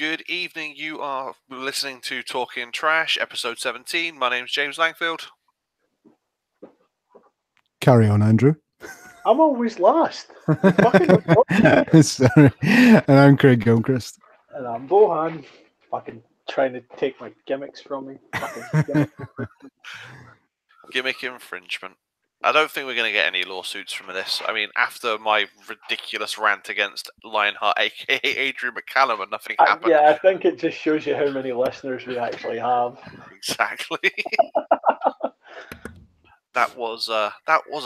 Good evening. You are listening to Talking Trash, episode 17. My name's James Langfield. Carry on, Andrew. I'm always last. Sorry. And I'm Craig Gilchrist. And I'm Bohan. Fucking trying to take my gimmicks from me. Gimmick infringement. I don't think we're going to get any lawsuits from this. I mean, after my ridiculous rant against Lionheart, aka Adrian McCallum, and nothing happened. Yeah, I think it just shows you how many listeners we actually have. Exactly. That was a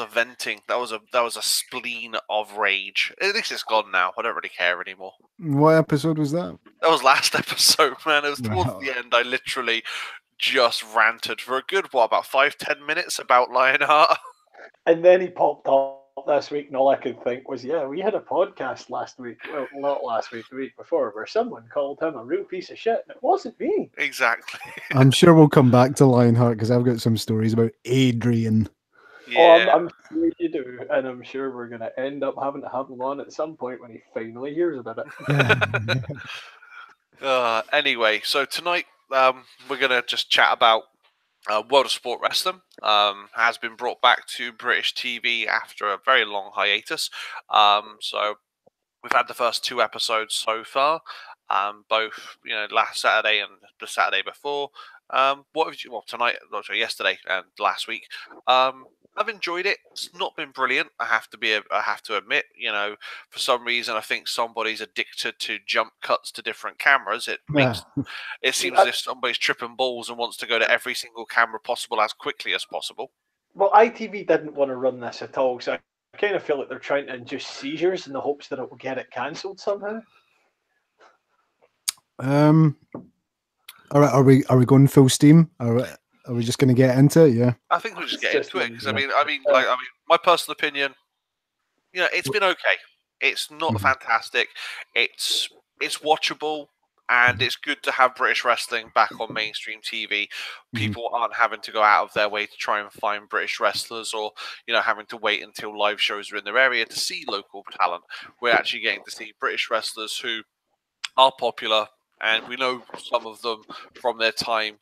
venting. That was a spleen of rage. At least it's gone now. I don't really care anymore. What episode was that? That was last episode, man. It was towards the end. I literally just ranted for a good, about 5-10 minutes about Lionheart. And then he popped up this week, and all I could think was, yeah, we had a podcast last week. Well, not last week, the week before, where someone called him a real piece of shit. And it wasn't me. Exactly. I'm sure we'll come back to Lionheart because I've got some stories about Adrian. Yeah. I'm sure you do, and I'm sure we're going to end up having to have him on at some point when he finally hears about it. Anyway, so tonight we're going to just chat about World of Sport Wrestling. Has been brought back to British TV after a very long hiatus. So we've had the first 2 episodes so far, both last Saturday and the Saturday before. What have you? Well, tonight, yesterday and last week. I've enjoyed it. It's not been brilliant. I have to admit. For some reason, I think somebody's addicted to jump cuts to different cameras. It seems as if somebody's tripping balls and wants to go to every single camera possible as quickly as possible. Well, ITV didn't want to run this at all, so I kind of feel like they're trying to induce seizures in the hopes that it will get it cancelled somehow. All right, are we going full steam? Are we just going to get into it? Yeah. I think we'll just get into it because I mean, my personal opinion, it's been okay. It's not fantastic. It's watchable, and it's good to have British wrestling back on mainstream TV. People aren't having to go out of their way to try and find British wrestlers, or having to wait until live shows are in their area to see local talent. We're actually getting to see British wrestlers who are popular, and we know some of them from their time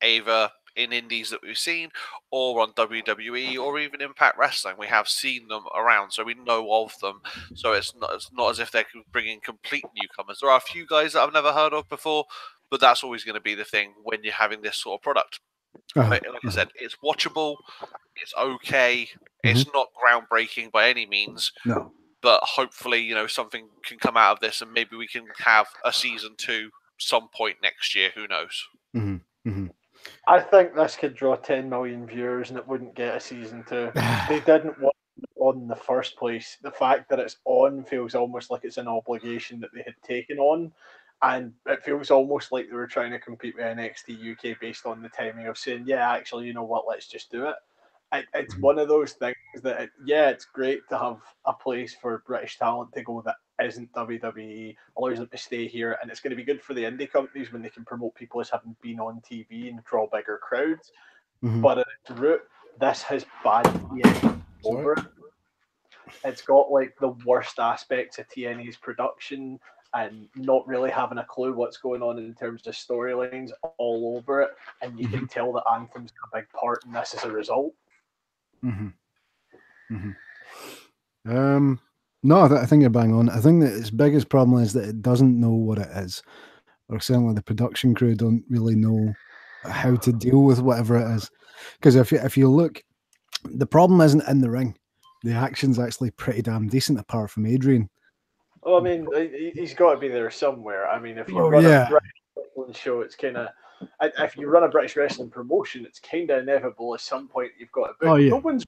either in indies that we've seen, or on WWE, or even Impact Wrestling. We have seen them around, so we know of them. So it's not as if they're bringing complete newcomers. There are a few guys that I've never heard of before, but that's always going to be the thing when you're having this sort of product. Like I said, it's watchable, it's okay, it's not groundbreaking by any means. No. But hopefully, something can come out of this, and maybe we can have a season 2 some point next year. Who knows? I think this could draw 10 million viewers and it wouldn't get a season 2. They didn't want it on in the first place. The fact that it's on feels almost like it's an obligation that they had taken on, and it feels almost like they were trying to compete with NXT UK based on the timing of saying, yeah, actually, you know what, let's just do it. It's one of those things that, it's great to have a place for British talent to go that isn't WWE, allows them to stay here, and it's going to be good for the indie companies when they can promote people as having been on TV and draw bigger crowds. But at its root, this has bad TNA over it. It's got like the worst aspects of TNA's production and not really having a clue what's going on in terms of storylines all over it, and you can tell that Anthem's a big part in this as a result. No, I think you're bang on. I think that its biggest problem is that it doesn't know what it is, or certainly the production crew don't really know how to deal with whatever it is. Because if you look, the problem isn't in the ring. The action's actually pretty damn decent, apart from Adrian. Well, I mean, he's got to be there somewhere. I mean, if you run a British wrestling show, it's kind of... If you run a British wrestling promotion, it's kind of inevitable at some point you've got to book. Oh, yeah. No one's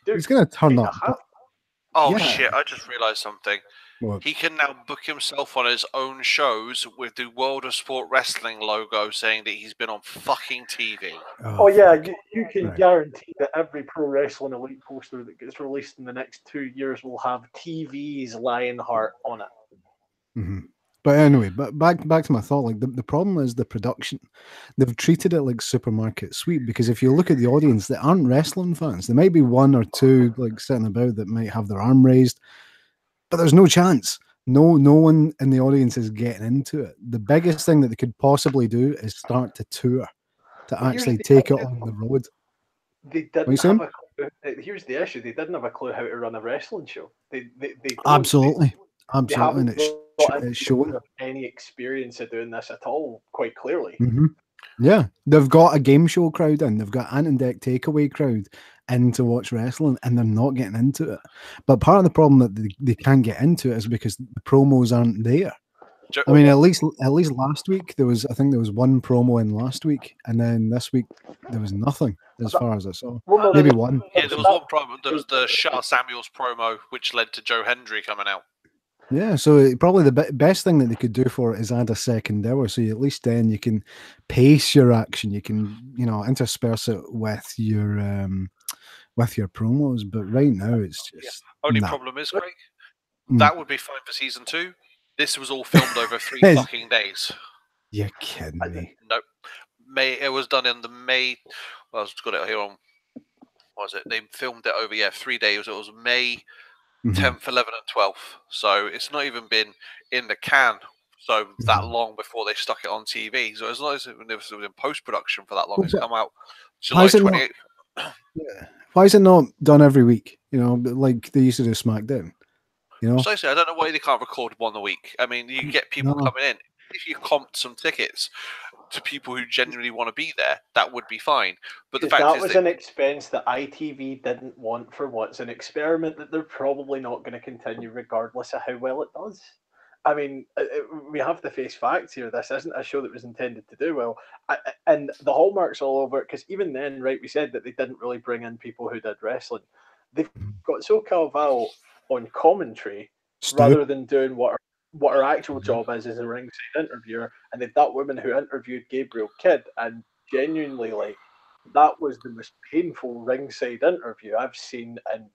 he's going to turn up. Shit, I just realised something. What? He can now book himself on his own shows with the World of Sport Wrestling logo saying that he's been on fucking TV. Oh yeah, you can guarantee that every Pro Wrestling Elite poster that gets released in the next 2 years will have TV's Lionheart on it. But anyway, back to my thought. Like the problem is the production. They've treated it like supermarket sweep, because if you look at the audience, they aren't wrestling fans. There might be 1 or 2 like sitting about that might have their arm raised, but there's no chance. No one in the audience is getting into it. The biggest thing that they could possibly do is start to tour, to actually take it on the road. They didn't have a clue. Here's the issue: they didn't have a clue how to run a wrestling show. They don't. Absolutely, They haven't and it's showing. any experience of doing this at all. Quite clearly. Mm-hmm. Yeah, they've got a game show crowd in. They've got Ant and Deck takeaway crowd in to watch wrestling, and they're not getting into it. But part of the problem that they can't get into it is because the promos aren't there. I mean, at least last week I think there was one promo in last week, and then this week there was nothing as far as I saw. Maybe one. Yeah, there was one promo. There was the Shah Samuels promo, which led to Joe Hendry coming out. Yeah, so probably the best thing that they could do for it is add a second hour, so at least then you can pace your action. You can, intersperse it with your promos. But right now, it's just only problem is, Craig, that would be fine for season 2. This was all filmed over 3 fucking days. You're kidding me? Nope. It was done in the May. Well, I've got it here on. What was it? They filmed it over 3 days. It was May 10th, 11th, and 12th. So it's not even been in the can that long before they stuck it on TV. So it's not as if it was in post production for that long. It's come out July 28th. Why is it not done every week? Like they used to do SmackDown. Precisely. I don't know why they can't record one a week. I mean, you get people coming in. If you comped some tickets to people who genuinely want to be there, that would be fine. But the fact that is was an expense that ITV didn't want for what's an experiment that they're probably not going to continue regardless of how well it does. I mean, we have to face facts here. This isn't a show that was intended to do well. And the hallmarks all over it, because even then, right, we said that they didn't really bring in people who did wrestling. They've got SoCal Val on commentary rather than doing what her actual job is as a ringside interviewer. And they've that woman who interviewed Gabriel Kidd, and genuinely, like, that was the most painful ringside interview I've seen in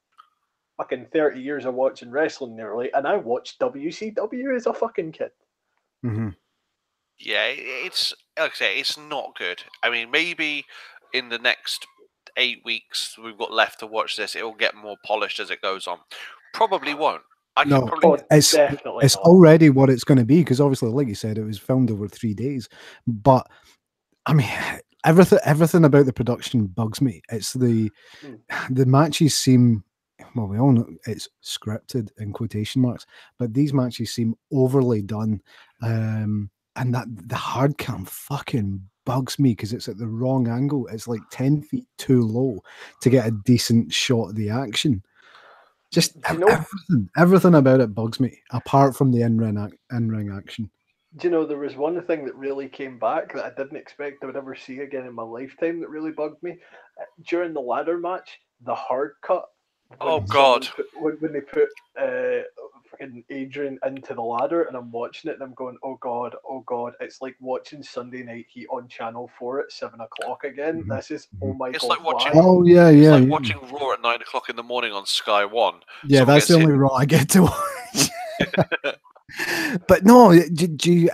fucking 30 years of watching wrestling nearly, and I watched WCW as a fucking kid. Mm-hmm. Yeah, it's like I say, it's not good. I mean, maybe in the next 8 weeks we've got left to watch this, it will get more polished as it goes on. Probably won't. It's already what it's going to be, because obviously, like you said, it was filmed over 3 days. But I mean, everything about the production bugs me. It's the matches seem, well, we all know it's scripted in quotation marks, but these matches seem overly done, and that the hard cam fucking bugs me because it's at the wrong angle. It's like 10 feet too low to get a decent shot of the action. Just everything about it bugs me, apart from the in-ring action. Do you know, there was one thing that really came back that I didn't expect I would ever see again in my lifetime that really bugged me? During the ladder match, the hard cut. Oh, God. When they put fucking Adrian into the ladder, and I'm watching it and I'm going, oh God. It's like watching Sunday Night Heat on Channel 4 at 7 o'clock again. Mm-hmm. This is, oh my it's God. Like watching, it's like watching Raw at 9 o'clock in the morning on Sky 1. Yeah, that's the only Raw I get to watch. But no, did you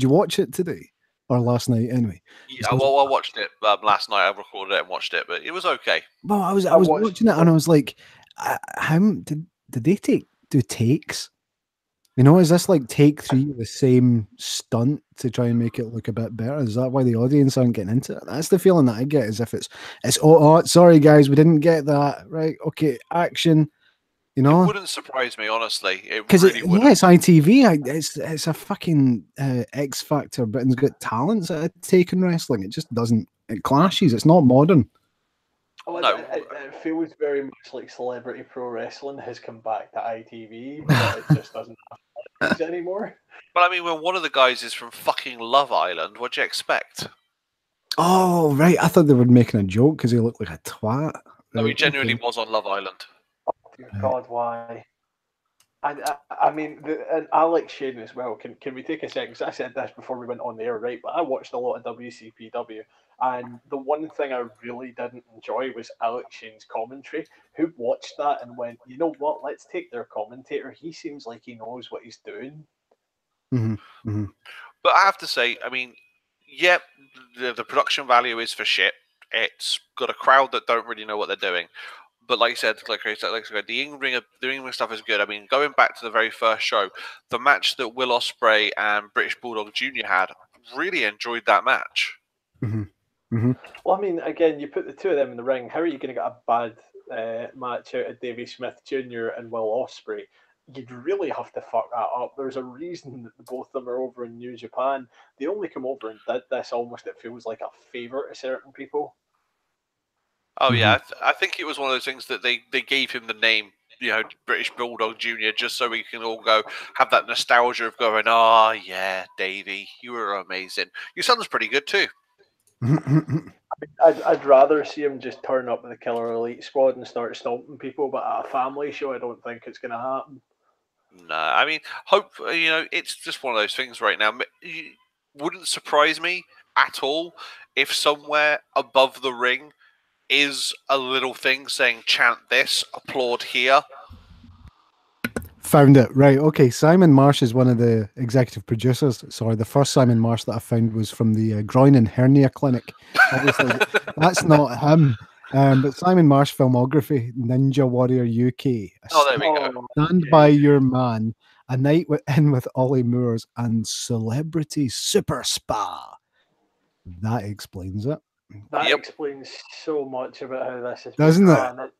watch it today or last night anyway? Yeah, well, I watched it last night. I recorded it and watched it, but it was okay. Well, I was watching it and I was like, how did they do takes? Is this like take 3 the same stunt to try and make it look a bit better? Is that why the audience aren't getting into it? That's the feeling that I get, as if it's sorry guys, we didn't get that right. Okay, action. It wouldn't surprise me, honestly. It really wouldn't. It's ITV. It's a fucking X Factor. Britain's Got Talents at taking wrestling. It just doesn't. It clashes. It's not modern. Oh, no. It feels very much like Celebrity Pro Wrestling has come back to ITV, but it just doesn't have anymore. But I mean, when one of the guys is from fucking Love Island, what do you expect? Oh, right. I thought they were making a joke because he looked like a twat. Right? No, he genuinely was on Love Island. Dear God, why? And I mean, and Alex Shane as well. Can we take a second? Because I said this before we went on the air, right? But I watched a lot of WCPW, and the one thing I really didn't enjoy was Alex Shane's commentary. Who watched that and went, you know what? Let's take their commentator. He seems like he knows what he's doing. Mm-hmm. Mm-hmm. But I have to say, I mean, yeah, the production value is for shit. It's got a crowd that don't really know what they're doing. But like you said, the in-ring stuff is good. I mean, going back to the very first show, the match that Will Ospreay and British Bulldog Jr. had, really enjoyed that match. Well, I mean, again, you put the two of them in the ring. How are you going to get a bad match out of Davey Smith Jr. and Will Ospreay? You'd really have to fuck that up. There's a reason that both of them are over in New Japan. They only come over and did this almost, it feels like a favour to certain people. Oh yeah, I think it was one of those things that they gave him the name, British Bulldog Jr. just so we can all go have that nostalgia of going, oh yeah, Davey, you were amazing. Your son's pretty good too. I'd rather see him just turn up with the Killer Elite Squad and start stomping people, but at a family show, I don't think it's going to happen. No, I mean, it's just one of those things right now. It wouldn't surprise me at all if somewhere above the ring is a little thing saying chant this, applaud here. Found it. Right. Okay. Simon Marsh is one of the executive producers. Sorry, the first Simon Marsh that I found was from the Groin and Hernia Clinic. Obviously, that's not him. But Simon Marsh Filmography, Ninja Warrior UK. Oh, there we go. Stand by Your Man, A Night In with Ollie Moores, and Celebrity Super Spa. That explains it. That explains so much about how this has Doesn't been it?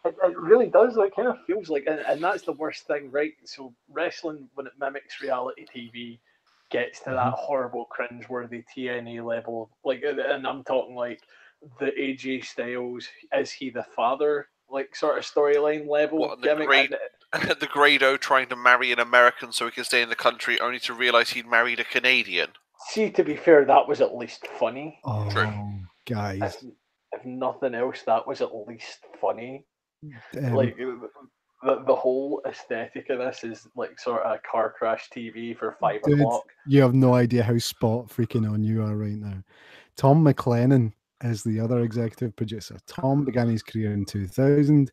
It really does. It kind of feels like, and that's the worst thing, right? So wrestling, when it mimics reality TV, gets to that horrible, cringe-worthy TNA level. Like, and I'm talking like the AJ Styles, is he the father? Like sort of storyline level. What, the Grado trying to marry an American so he can stay in the country, only to realise he'd married a Canadian. See, to be fair, that was at least funny. Oh, true. Guys. If nothing else, that was at least funny. Like the whole aesthetic of this is like sort of car crash TV for 5 o'clock. You have no idea how spot freaking on you are right now. Tom McLennan is the other executive producer. Tom began his career in 2000.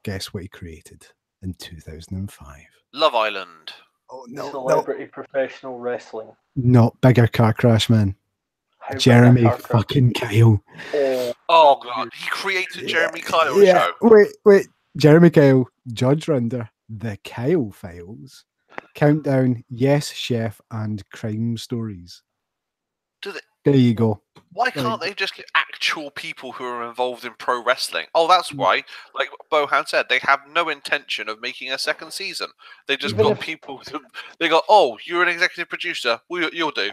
Guess what he created in 2005? Love Island. Oh no! Celebrity Professional Wrestling. Not Bigger Car Crash, man. Jeremy fucking Kyle. Oh god, he created Jeremy Kyle's show. Wait. Jeremy Kyle, Judge Render, The Kyle Files, Countdown, Yes Chef, and Crime Stories. There you go. Why can't they just get actual people who are involved in pro wrestling? Oh, that's why, like Bohan said, they have no intention of making a second season. They just got people. They got, oh, you're an executive producer. Well, you'll do.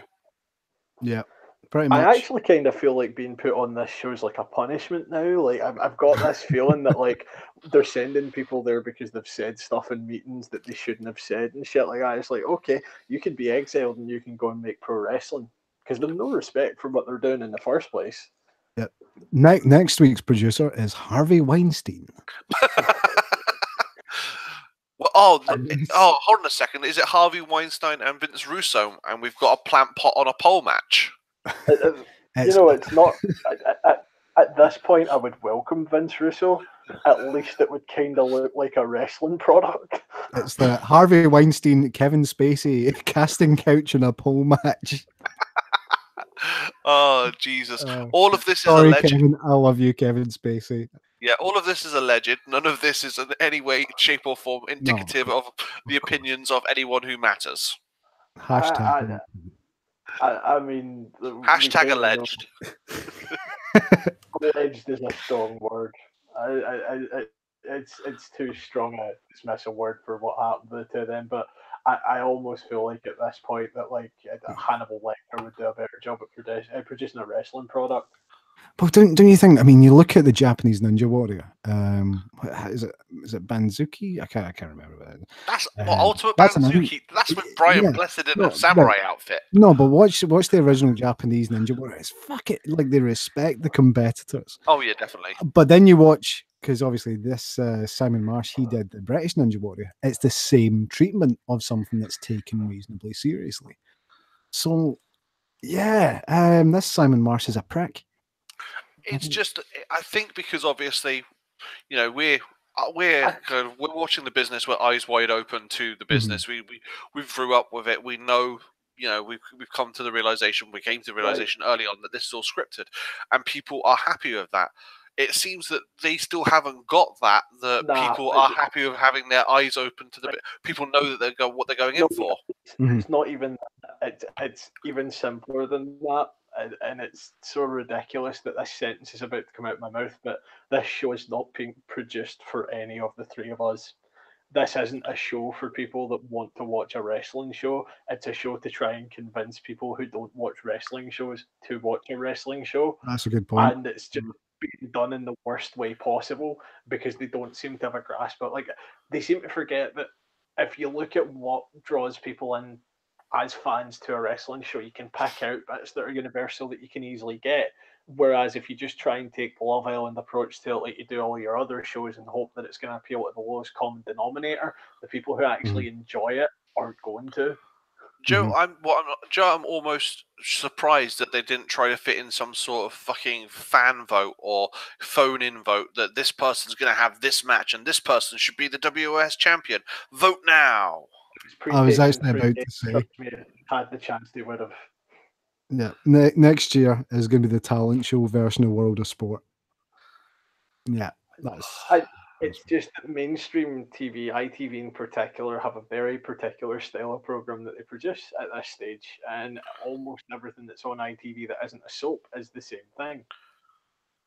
Yeah. Pretty much. I actually kind of feel like being put on this show is like a punishment now. Like I've got this feeling that like they're sending people there because they've said stuff in meetings that they shouldn't have said and shit like that. It's like, okay, you can be exiled and you can go and make pro wrestling because they've no respect for what they're doing in the first place. Yep. Next week's producer is Harvey Weinstein. Well, hold on a second. Is it Harvey Weinstein and Vince Russo, and we've got a plant pot on a pole match? It's not. At this point, I would welcome Vince Russo. At least it would kind of look like a wrestling product. It's the Harvey Weinstein, Kevin Spacey casting couch in a pole match. Oh, Jesus. All of this is alleged. Kevin, I love you, Kevin Spacey. Yeah, all of this is alleged. None of this is in any way, shape, or form indicative of the opinions of anyone who matters. Hashtag. I mean, hashtag alleged. Alleged is a strong word. It's too strong a dismissal word for what happened to them. But I almost feel like at this point that like Hannibal Lecter would do a better job at producing a wrestling product. But don't you think? I mean, you look at the Japanese Ninja Warrior. Is it Banzuki? I can't remember. That's Ultimate Banzuki. That's with Brian Blessed in a samurai outfit. No, but watch the original Japanese Ninja Warrior. It's like they respect the competitors. Oh yeah, definitely. But then you watch, because obviously this Simon Marsh, he did the British Ninja Warrior. It's the same treatment of something that's taken reasonably seriously. So yeah, this Simon Marsh is a prick. It's just, I think, because obviously, we're watching the business with eyes wide open to the business. We grew up with it. We know, we've come to the realization. We came to the realization early on that this is all scripted, and people are happy with that. it seems that they still haven't got that. People are happy with having their eyes open to the bit. People know that what they're going in for. It's not even. It's even simpler than that, and it's so ridiculous that this sentence is about to come out of my mouth. But this show is not being produced for any of the three of us. This isn't a show for people that want to watch a wrestling show. It's a show to try and convince people who don't watch wrestling shows to watch a wrestling show. That's a good point. And it's just being done in the worst way possible because they don't seem to have a grasp. But like they seem to forget that if you look at what draws people in as fans to a wrestling show, you can pick out bits that are universal that you can easily get. Whereas if you just try and take the Love Island approach to it, like you do all your other shows, and hope that it's going to appeal to the lowest common denominator, the people who actually enjoy it aren't going to. Joe, I'm almost surprised that they didn't try to fit in some sort of fucking fan vote or phone-in vote that this person's going to have this match and this person should be the WOS champion. Vote now. I was actually about to say, had the chance they would have. Yeah, next year is going to be the talent show version of World of Sport. Yeah, it's just that mainstream TV, ITV in particular, have a very particular style of program that they produce at this stage, and almost everything that's on ITV that isn't a soap is the same thing.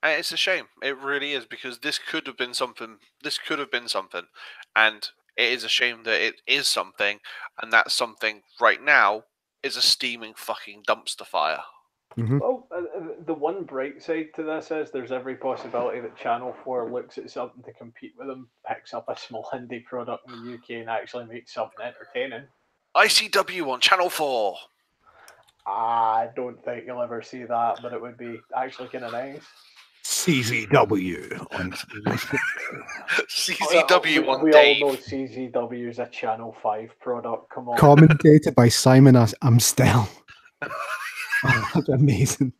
And it's a shame. It really is, because this could have been something. And it is a shame that it is something, and that something right now is a steaming fucking dumpster fire. Mm-hmm. Well, the one bright side to this is there's every possibility that Channel 4 looks at something to compete with them, picks up a small indie product in the UK, and actually makes something entertaining. ICW on Channel 4. I don't think you'll ever see that, but it would be actually kind of nice. CZW on CZW on we Dave. all know CZW is a Channel 5 product. Come on. Commentated by Simon Amstel. Oh, that's amazing.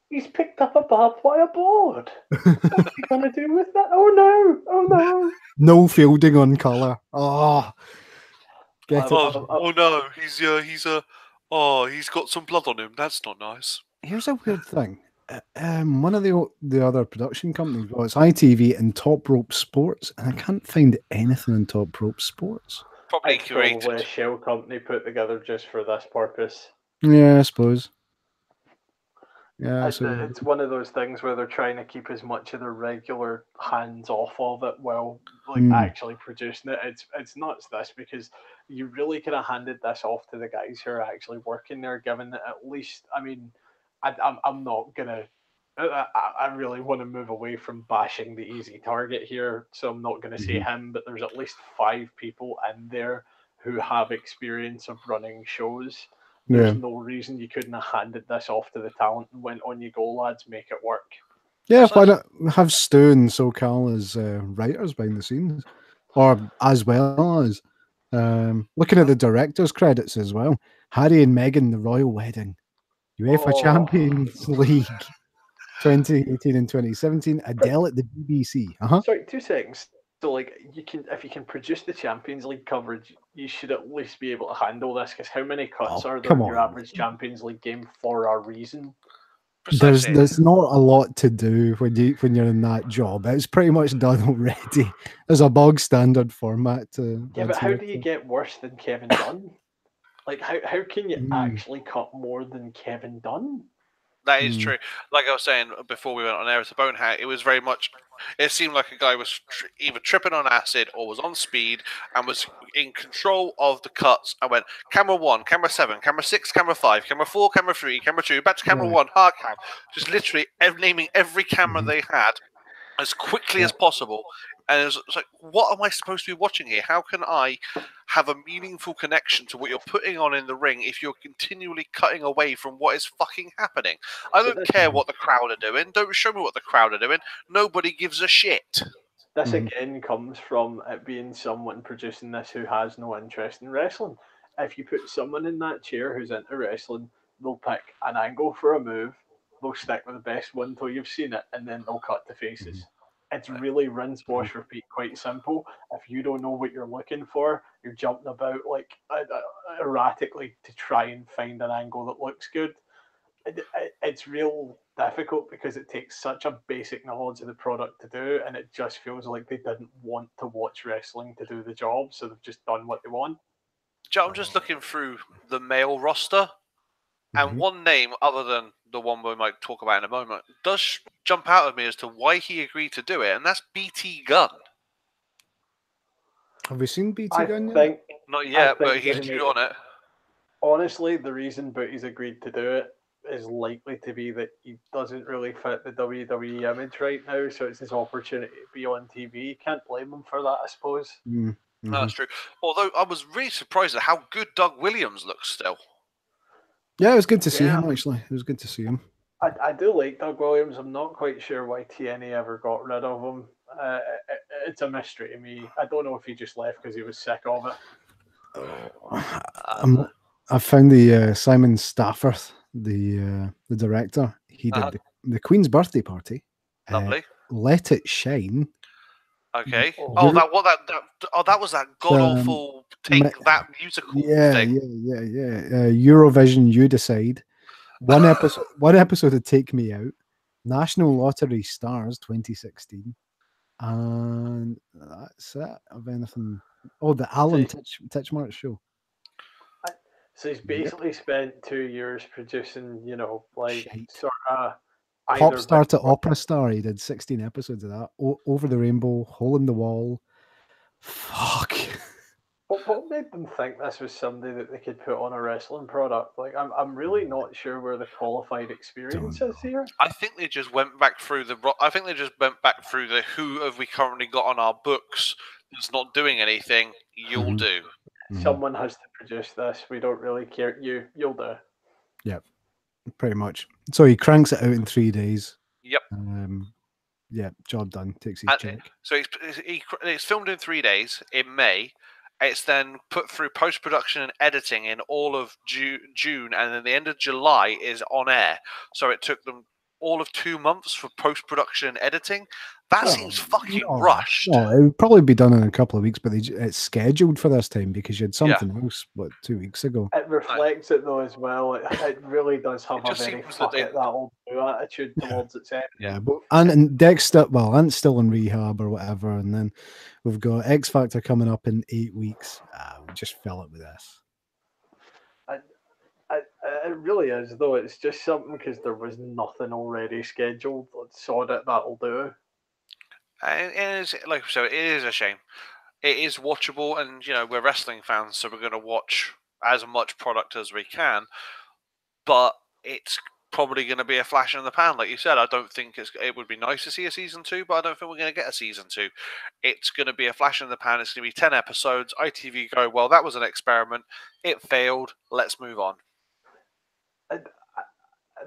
He's picked up a barbed wire board. What's he gonna do with that? Oh no! Oh no! No fielding on colour. Oh, oh no! He's got some blood on him. That's not nice. Here's a weird thing. One of the other production companies, well, it's ITV and Top Rope Sports, and I can't find anything in Top Rope Sports. Probably a shell company put together just for this purpose. Yeah, I suppose. Yeah, it's one of those things where they're trying to keep as much of their regular hands off of it while actually producing it. It's nuts this, because you really could have handed this off to the guys who are actually working there, given that at least, I mean, I'm not gonna. I really want to move away from bashing the easy target here, so I'm not going to say him, but there's at least 5 people in there who have experience of running shows. There's no reason you couldn't have handed this off to the talent and went, on you go, lads, make it work. Yeah, why not have Stu and SoCal as writers behind the scenes, or as well as looking at the director's credits as well. Harry and Meghan, The Royal Wedding, UEFA Champions League 2018 and 2017, Adele at the BBC. Sorry, 2 seconds. So, like, if you can produce the Champions League coverage, you should at least be able to handle this. Because how many cuts are there in your average Champions League game for a reason? There's not a lot to do when you're in that job. It's pretty much done already. There's a bog standard format to. Yeah, but how do you get worse than Kevin Dunn? Like, how can you actually cut more than Kevin Dunn? That is true. Like I was saying before we went on air with the Bonehat, it was very much. It seemed like a guy was either tripping on acid or was on speed and was in control of the cuts. I went camera 1, camera 7, camera 6, camera 5, camera 4, camera 3, camera 2, back to camera 1, hard cam. Just literally naming every camera they had as quickly as possible. And it was like, what am I supposed to be watching here? How can I have a meaningful connection to what you're putting on in the ring if you're continually cutting away from what is fucking happening? I don't care what the crowd are doing. Don't show me what the crowd are doing. Nobody gives a shit. This again comes from it being someone producing this who has no interest in wrestling. If you put someone in that chair who's into wrestling, they'll pick an angle for a move, they'll stick with the best one until you've seen it, and then they'll cut to faces. It's really rinse, wash, repeat, quite simple. If you don't know what you're looking for, you're jumping about like erratically to try and find an angle that looks good. it's real difficult because it takes such a basic knowledge of the product to do, and it just feels like they didn't want to watch wrestling to do the job, so they've just done what they want. Joe, I'm just looking through the male roster, and one name other than the one we might talk about in a moment does jump out at me as to why he agreed to do it, and that's BT Gunn. Have we seen BT I Gunn yet? think Not yet, but he's that due on it. honestly, the reason Booty's agreed to do it is likely to be that he doesn't really fit the WWE image right now, so it's his opportunity to be on TV. Can't blame him for that, I suppose. Mm, No, that's true. Although I was really surprised at how good Doug Williams looks still. Yeah, it was good to see him, actually. It was good to see him. I do like Doug Williams. I'm not quite sure why TNA ever got rid of him. It's a mystery to me. I don't know if he just left because he was sick of it. I found the Simon Stafford, the director. He did the Queen's birthday party. Lovely. Let It Shine. Okay. That was that god awful that musical thing. Yeah. Eurovision, You Decide. One episode of Take Me Out. National Lottery Stars 2016. And that's it. Of anything. Oh, the Alan Titchmarsh show. So he's basically spent 2 years producing, Shite. sort of Pop star to opera star. He did 16 episodes of that. Over the Rainbow, Hole in the Wall. Fuck. What made them think this was somebody that they could put on a wrestling product? Like, I'm really not sure where the qualified experience is here. I think they just went back through the who have we currently got on our books that's not doing anything. You'll do. Someone has to produce this. We don't really care. You'll do. Yep, pretty much. So he cranks it out in 3 days. Yep. Yeah, job done. Takes his check. So it's filmed in 3 days in May. It's then put through post-production and editing in all of June, and then the end of July is on air. So it took them all of 2 months for post-production and editing. That seems fucking rushed. No, it would probably be done in a couple of weeks, but it's scheduled for this time because you had something else, 2 weeks ago? It reflects it though as well. It really does have a very fuck it that'll do attitude towards its end. Yeah, but and Dexter, Ant's still in rehab or whatever, and then we've got X Factor coming up in 8 weeks. We just fill it with this. It really is though. It's just something because there was nothing already scheduled. Sod it, that'll do. And it is, like so, it is a shame. It is watchable, and we're wrestling fans, so we're going to watch as much product as we can. But it's probably going to be a flash in the pan, like you said. I don't think it would be nice to see a season 2, but I don't think we're going to get a season 2. It's going to be a flash in the pan. It's going to be 10 episodes. ITV go, well, that was an experiment. It failed. Let's move on.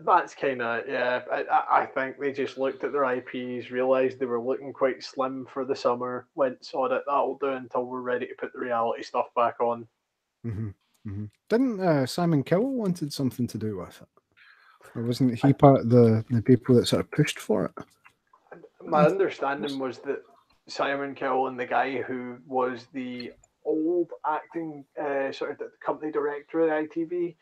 That's kind of, yeah, I think they just looked at their IPs, realised they were looking quite slim for the summer, went, sod it, that'll do until we're ready to put the reality stuff back on. Didn't Simon Cowell wanted something to do with it? Or wasn't he part of the people that sort of pushed for it? My understanding was that Simon Cowell and the guy who was the old acting sort of the company director at ITV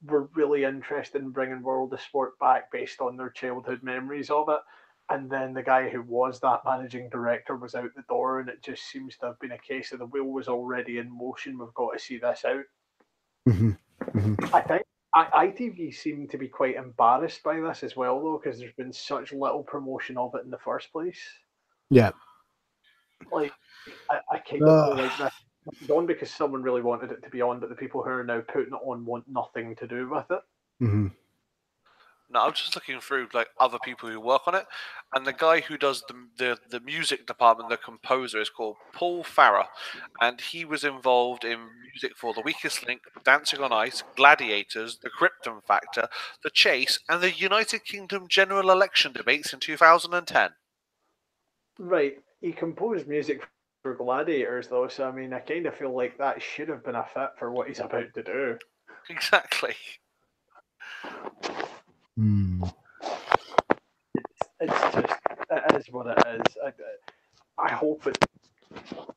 were really interested in bringing World of Sport back based on their childhood memories of it. And then the guy who was that managing director was out the door, and it just seems to have been a case of the wheel was already in motion. We've got to see this out. I think ITV seem to be quite embarrassed by this as well, though, because there's been such little promotion of it in the first place. Yeah. Like, I kind of feel like that. It's on because someone really wanted it to be on, but the people who are now putting it on want nothing to do with it. No, I'm just looking through like other people who work on it, and the guy who does the music department, the composer, is called Paul Farrer, and he was involved in music for The Weakest Link, Dancing on Ice, Gladiators, The Krypton Factor, The Chase, and the United Kingdom general election debates in 2010. Right, he composed music for Gladiators, though, so I mean, I kind of feel like that should have been a fit for what he's about to do. Exactly. It's just, it is what it is. I hope it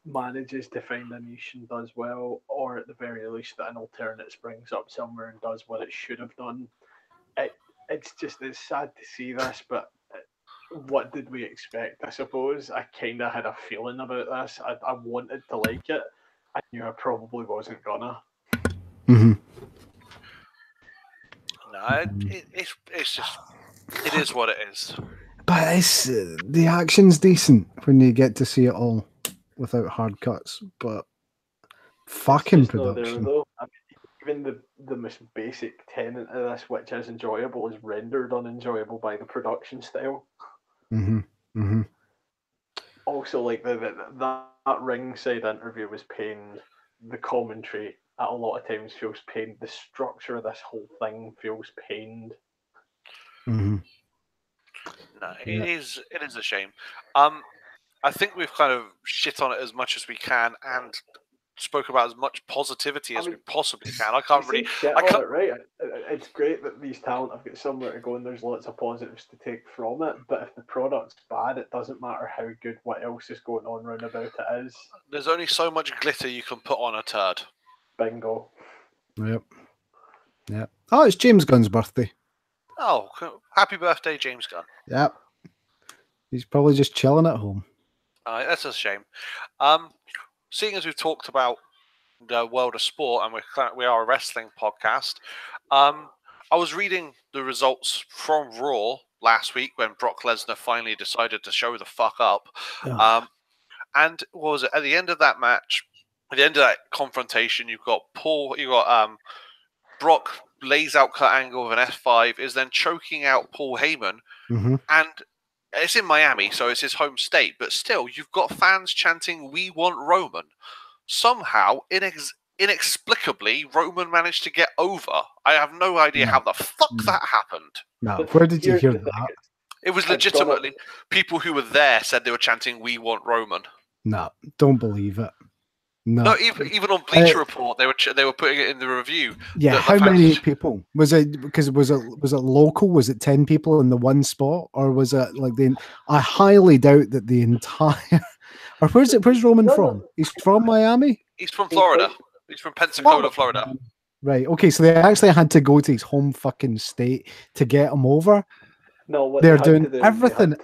manages to find a niche and does well, or at the very least that an alternate springs up somewhere and does what it should have done. it's sad to see this, but what did we expect? I suppose I kind of had a feeling about this. I wanted to like it. I knew I probably wasn't gonna. Mm-hmm. No, it's just it is what it is. But it's the action's decent when you get to see it all without hard cuts. But fucking It's just not there production. though. I mean, even the most basic tenet of this, which is enjoyable, is rendered unenjoyable by the production style. Mm-hmm. Mm-hmm. Also, like that ringside interview was pained. The commentary at a lot of times feels pained. The structure of this whole thing feels pained. Mm-hmm. No, Yeah. it is a shame. I think we've kind of shit on it as much as we can and spoke about as much positivity as we possibly can. I can't really. Shit I on can't. it, right? It's great that these talent have got somewhere to go and there's lots of positives to take from it. But if the product's bad, it doesn't matter how good what else is going on round about it is. There's only so much glitter you can put on a turd. Bingo. Yep. Yep. Oh, it's James Gunn's birthday. Oh, happy birthday, James Gunn. Yep. He's probably just chilling at home. That's a shame. Seeing as we've talked about the world of sport and we are a wrestling podcast, I was reading the results from Raw last week when Brock Lesnar finally decided to show the fuck up. And what was it? At the end of that match, at the end of that confrontation, you've got Brock lays out Kurt Angle with an F5, is then choking out Paul Heyman, and it's in Miami, so it's his home state, but still, you've got fans chanting, "We want Roman." Somehow, inexplicably, Roman managed to get over. I have no idea how the fuck that happened. No, where did you hear that? It was legitimately people who were there said they were chanting, "We want Roman." No, don't believe it. No, even on Bleacher Report, they were putting it in the review. Yeah, how many people was it? Because was it local? Was it 10 people in the one spot, or was it like the? I highly doubt that the entire. Or where's Roman from? He's from Miami. He's from Florida. He's from Pensacola, Florida. Right. Okay. So they actually had to go to his home fucking state to get him over. No, what they're doing everything.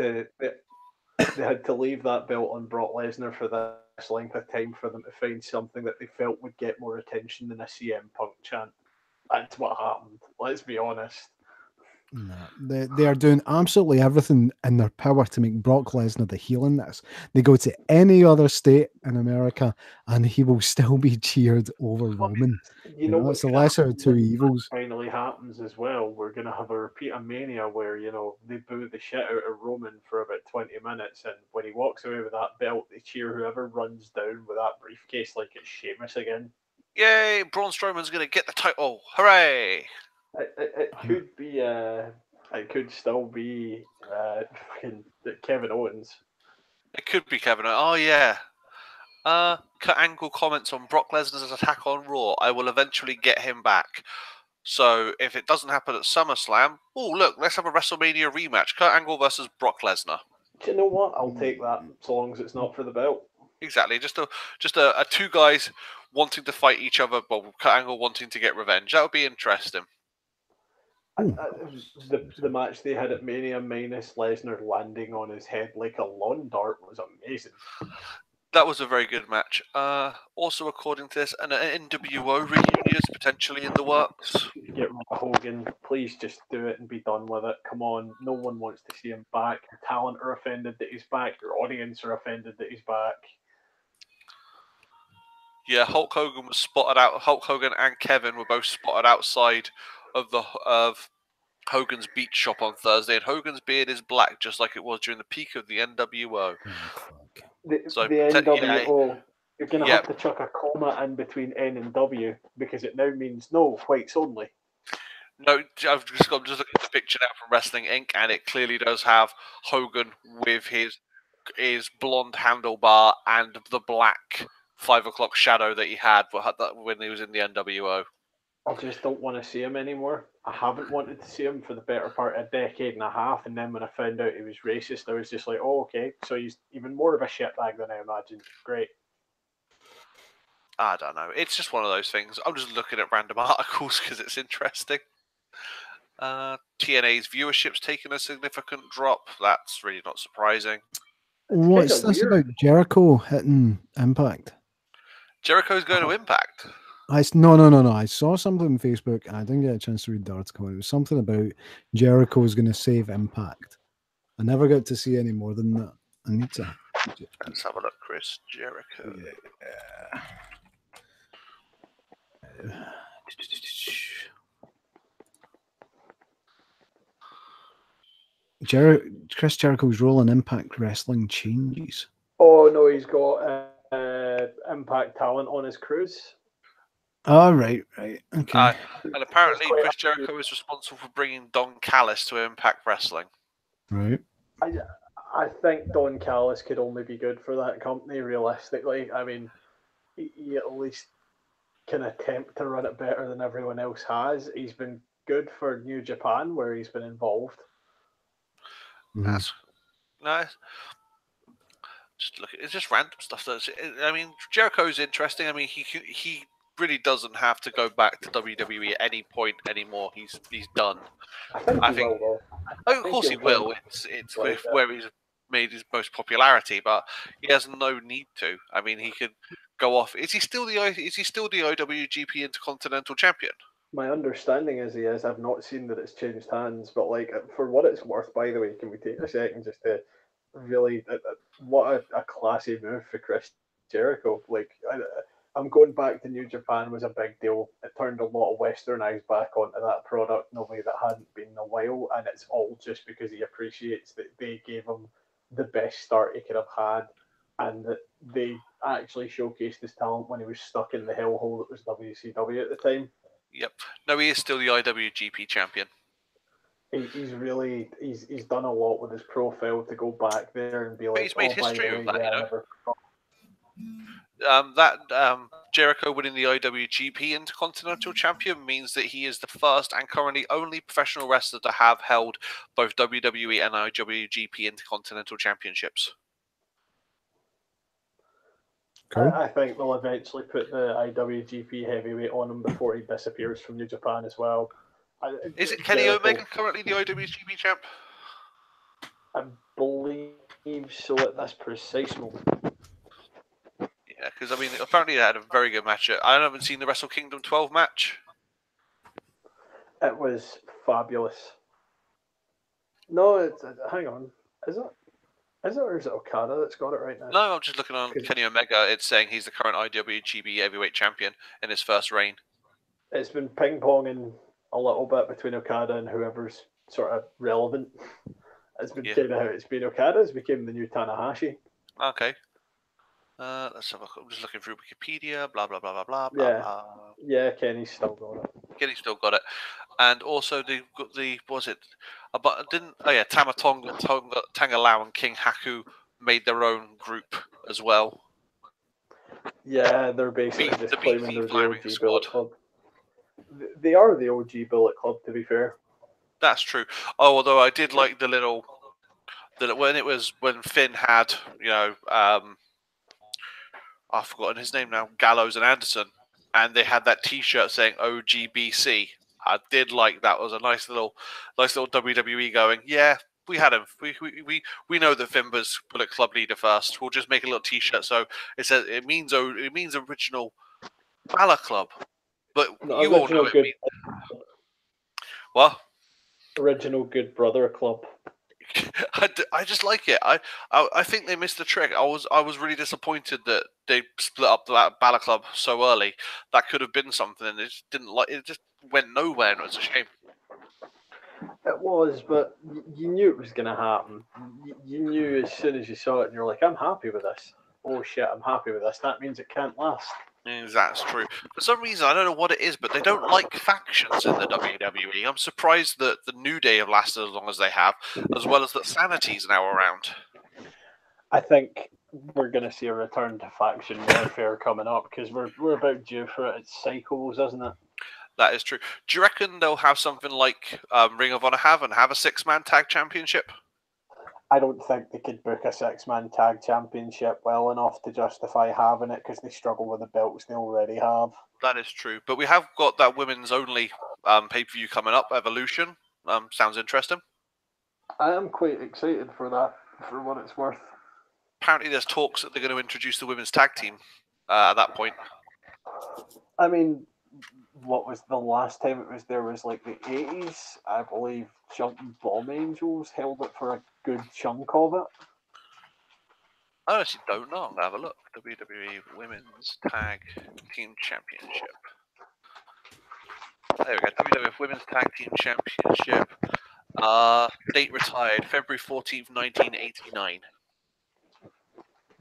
They had to leave that belt on Brock Lesnar for this length of time for them to find something that they felt would get more attention than a CM Punk chant. That's what happened. Let's be honest. No, they are doing absolutely everything in their power to make Brock Lesnar the heel in this. They go to any other state in America and he will still be cheered over Roman. You know it's the lesser of two evils. Finally happens as well. We're going to have a repeat of Mania where, they boo the shit out of Roman for about 20 minutes, and when he walks away with that belt, they cheer whoever runs down with that briefcase like it's Sheamus again. Yay, Braun Strowman's going to get the title. Hooray! It could be, it could still be fucking Kevin Owens. It could be Kevin Owens. Oh, yeah. Kurt Angle comments on Brock Lesnar's attack on Raw. I will eventually get him back. So if it doesn't happen at SummerSlam, look, let's have a WrestleMania rematch. Kurt Angle versus Brock Lesnar. Do you know what? I'll take that so long as it's not for the belt. Exactly. Just a two guys wanting to fight each other, but Kurt Angle wanting to get revenge. That would be interesting. The match they had at Mania minus Lesnar landing on his head like a lawn dart was amazing. That was a very good match. Also, according to this, an NWO reunion is potentially in the works. Get rid of Hogan. Please just do it and be done with it. Come on. No one wants to see him back. Your talent are offended that he's back. Your audience are offended that he's back. Yeah, Hulk Hogan was spotted out. Hulk Hogan and Kevin were both spotted outside of Hogan's beach shop on Thursday, and Hogan's beard is black, just like it was during the peak of the NWO. The NWO, you're going to have to chuck a comma in between N and W because it now means no, whites only. No, I'm just looking at the picture now from Wrestling Inc., and it clearly does have Hogan with his blonde handlebar and the black 5 o'clock shadow that he had when he was in the NWO. I just don't want to see him anymore. I haven't wanted to see him for the better part of a decade and a half, and then when I found out he was racist, I was just like, oh, okay, so he's even more of a shitbag than I imagined. Great. I don't know. It's just one of those things. I'm just looking at random articles because it's interesting. TNA's viewership's taken a significant drop. That's really not surprising. What's this about Jericho hitting Impact? Jericho's going to Impact. No. I saw something on Facebook and I didn't get a chance to read the article. It was something about Jericho's going to save Impact. I never got to see any more than that. I need to. Let's have a look, Chris Jericho. Chris Jericho's role in Impact Wrestling changes. Oh no, he's got Impact talent on his cruise. Oh, right. Okay. And apparently Chris Jericho is responsible for bringing Don Callis to Impact Wrestling. Right. I think Don Callis could only be good for that company, realistically. I mean, he at least can attempt to run it better than everyone else has. He's been good for New Japan, where he's been involved. That's nice. Just look, it's just random stuff. I mean, Jericho's interesting. I mean, he really doesn't have to go back to WWE at any point anymore. He's done. I think he will. Of course he will. It's where he's made his most popularity, but he has no need to. I mean, he could go off. Is he still the IWGP Intercontinental Champion? My understanding is he is. I've not seen that it's changed hands, but like for what it's worth, by the way, can we take a second just to really what a classy move for Chris Jericho? Like I'm going back to New Japan was a big deal. It turned a lot of Western eyes back onto that product in a way that hadn't been in a while, and it's all just because he appreciates that they gave him the best start he could have had, and that they actually showcased his talent when he was stuck in the hellhole that was WCW at the time. Yep. No, he is still the IWGP champion. He's done a lot with his profile to go back there and be like, he's made history with that, Jericho winning the IWGP Intercontinental Champion means that he is the first and currently only professional wrestler to have held both WWE and IWGP Intercontinental Championships. Cool. I think they'll eventually put the IWGP heavyweight on him before he disappears from New Japan as well. Is it Kenny Omega currently the IWGP champ? I believe so at this precise moment. Yeah, because I mean, apparently they had a very good match. I haven't seen the Wrestle Kingdom 12 match. It was fabulous. No, hang on. Is it or is it Okada that's got it right now? No, I'm just looking on Kenny Omega. It's saying he's the current IWGP heavyweight champion in his first reign. It's been ping-ponging a little bit between Okada and whoever's sort of relevant. It's been kind of how it's been. Okada's became the new Tanahashi. Okay. Let's have a look. I'm just looking through Wikipedia. Blah blah blah blah blah. Yeah, blah. Yeah. Kenny's still got it. Kenny's still got it, and also they've got Tama Tonga, Tangalau, and King Haku made their own group as well. Yeah, they're basically just claiming they're the OG Bullet Club. They are the OG Bullet Club, to be fair. That's true. Oh, although I did like when Finn had, I've forgotten his name now, Gallows and Anderson, and they had that T-shirt saying OGBC. I did like that. It was a nice little WWE going. Yeah, we had him. We know that Finn was Bullet Club leader first. We'll just make a little T-shirt so it says it means original Balor Club. But no, you all know it means what? Original Good Brother Club. I just like it. I think they missed the trick. I was really disappointed that they split up that Balor Club so early. That could have been something, and it just went nowhere, and it was a shame. It was, but you knew it was going to happen. You knew as soon as you saw it, and you're like, I'm happy with this. Oh shit, I'm happy with this. That means it can't last. That's true. For some reason, I don't know what it is, but they don't like factions in the WWE. I'm surprised that the New Day have lasted as long as they have, as well as that Sanity's now around. I think we're going to see a return to faction warfare coming up because we're about due for it. It's cycles, isn't it? That is true. Do you reckon they'll have something like Ring of Honor have a 6-man tag championship? I don't think they could book a 6-man tag championship well enough to justify having it because they struggle with the belts they already have. That is true. But we have got that women's only pay-per-view coming up, Evolution. Sounds interesting. I am quite excited for that, for what it's worth. Apparently, there's talks that they're going to introduce the women's tag team at that point. I mean, what was the last time it was there was like the 80s, I believe. Bomb Angels held it for a good chunk of it. I actually don't know. I'm gonna have a look. WWE Women's Tag Team Championship. There we go. WWF Women's Tag Team Championship. Date retired February 14th, 1989.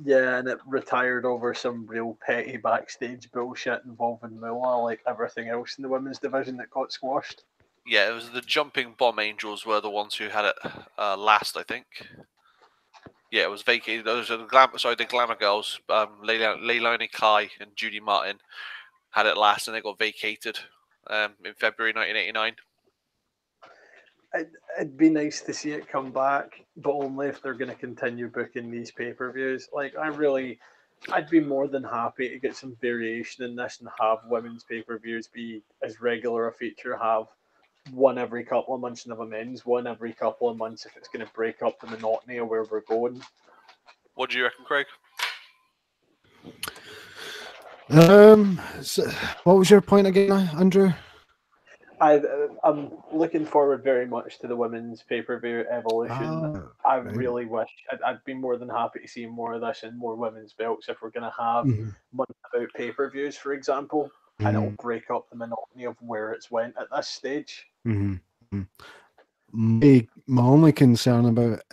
Yeah, and it retired over some real petty backstage bullshit involving Moolah, like everything else in the women's division that got squashed. Yeah, it was the Jumping Bomb Angels were the ones who had it last, I think. Yeah, it was vacated. Those are the Glamour Girls, Leilani Kai and Judy Martin had it last, and they got vacated in February 1989. It'd be nice to see it come back, but only if they're going to continue booking these pay-per-views. Like, I'd be more than happy to get some variation in this and have women's pay-per-views be as regular a feature, have one every couple of months in the men's, one every couple of months if it's going to break up the monotony of where we're going. What do you reckon, Craig? So what was your point again, Andrew? I'm looking forward very much to the women's pay-per-view Evolution. I really wish I'd be more than happy to see more of this and more women's belts if we're going to have month-about pay-per-views, for example, and it'll break up the monotony of where it's went at this stage. My only concern about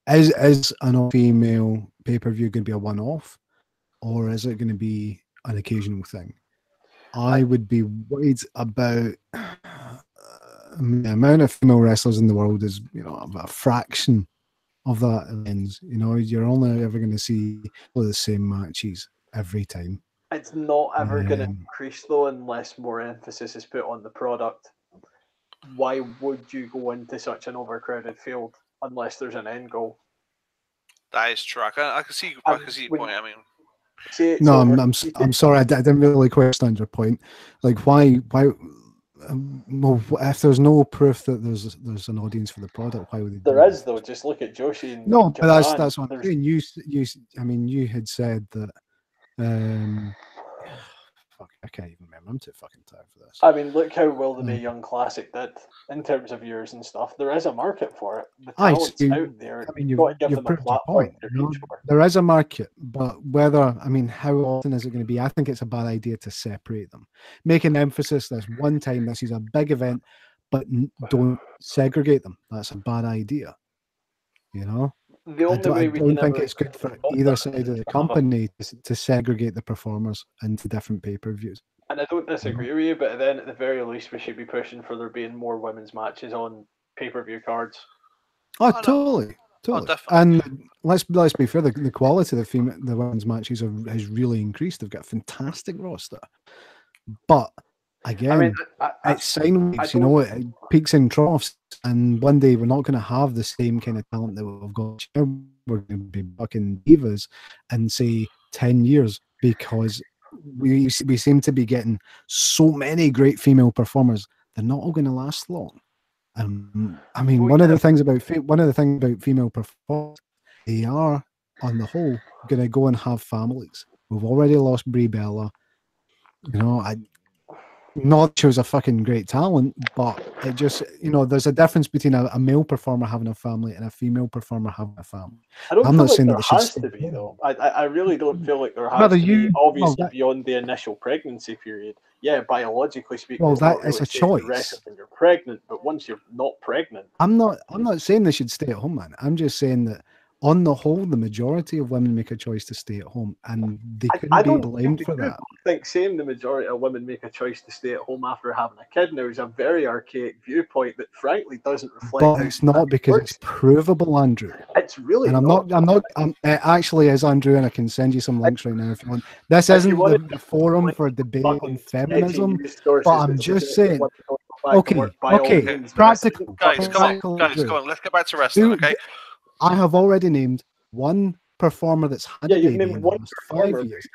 is an all-female pay-per-view going to be a one-off, or is it going to be an occasional thing? I would be worried about the amount of female wrestlers in the world is, a fraction of that events. You're only ever going to see the same matches every time. It's not ever going to increase, though, unless more emphasis is put on the product. Why would you go into such an overcrowded field unless there's an end goal? That is true. I can see your point. I mean, no, I'm sorry. I didn't really question your point. Like, why? Well, if there's no proof that there's an audience for the product, why would they? There is, though. Just look at Joshi. And no, Japan. But that's what I'm saying. You had said that. Fuck, I can't even remember. I'm too fucking tired for this. I mean, look how well the Mae Young Classic did in terms of viewers and stuff. There is a market for it. The talent's out there. I mean, you've got to give them a platform to reach for. There is a market, but how often is it going to be? I think it's a bad idea to separate them. Make an emphasis this one time. This is a big event, but don't segregate them. That's a bad idea. The only way we don't think it's good for either side of the company to segregate the performers into different pay-per-views. And I don't disagree with you, but then at the very least, we should be pushing for there being more women's matches on pay-per-view cards. Oh, totally. Oh, and let's be fair, the quality of the women's matches has really increased. They've got a fantastic roster, but again, it's sine waves. It peaks and troughs, and one day we're not going to have the same kind of talent that we've got. We're going to be fucking divas in say 10 years because we seem to be getting so many great female performers. They're not all going to last long. I mean, one of the things about female performers, they are on the whole going to go and have families. We've already lost Brie Bella. Not she was a fucking great talent, but it just, there's a difference between a male performer having a family and a female performer having a family. I'm not saying there has to be, though. I really don't feel like there has to be, obviously, beyond the initial pregnancy period. Yeah, biologically speaking, it's a choice. When you're pregnant, but once you're not pregnant, I'm not saying they should stay at home, man. I'm just saying that on the whole, the majority of women make a choice to stay at home, and they couldn't be blamed for that. I think saying the majority of women make a choice to stay at home after having a kid now is a very archaic viewpoint that frankly doesn't reflect. But it's not because it's provable, Andrew. It's really. And it actually is, Andrew, and I can send you some links right now if you want. This isn't the forum for debate on feminism, but I'm just saying. Okay, practical. Guys, come on. Let's get back to wrestling, okay? I have already named one performer that's had a baby in the last 5 years.